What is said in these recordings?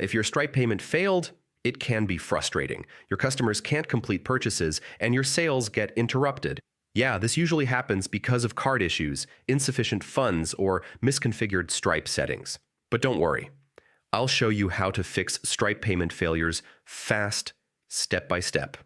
If your Stripe payment failed, it can be frustrating. Your customers can't complete purchases, and your sales get interrupted. Yeah, this usually happens because of card issues, insufficient funds, or misconfigured Stripe settings. But don't worry. I'll show you how to fix Stripe payment failures fast, step by step.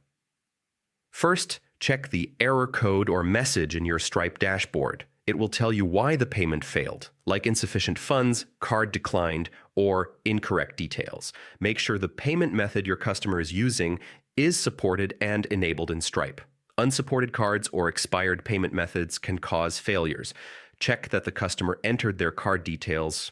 First, check the error code or message in your Stripe dashboard. It will tell you why the payment failed, like insufficient funds, card declined, or incorrect details. Make sure the payment method your customer is using is supported and enabled in Stripe. Unsupported cards or expired payment methods can cause failures. Check that the customer entered their card details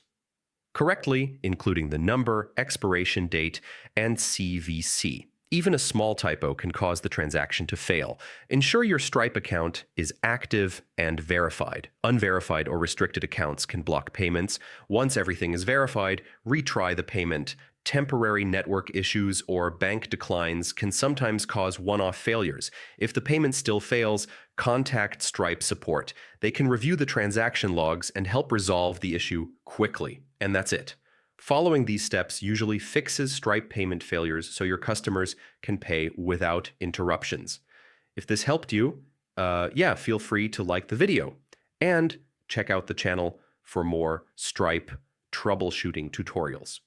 correctly, including the number, expiration date, and CVC. Even a small typo can cause the transaction to fail. Ensure your Stripe account is active and verified. Unverified or restricted accounts can block payments. Once everything is verified, retry the payment. Temporary network issues or bank declines can sometimes cause one-off failures. If the payment still fails, contact Stripe support. They can review the transaction logs and help resolve the issue quickly. And that's it. Following these steps usually fixes Stripe payment failures so your customers can pay without interruptions. If this helped you, feel free to like the video and check out the channel for more Stripe troubleshooting tutorials.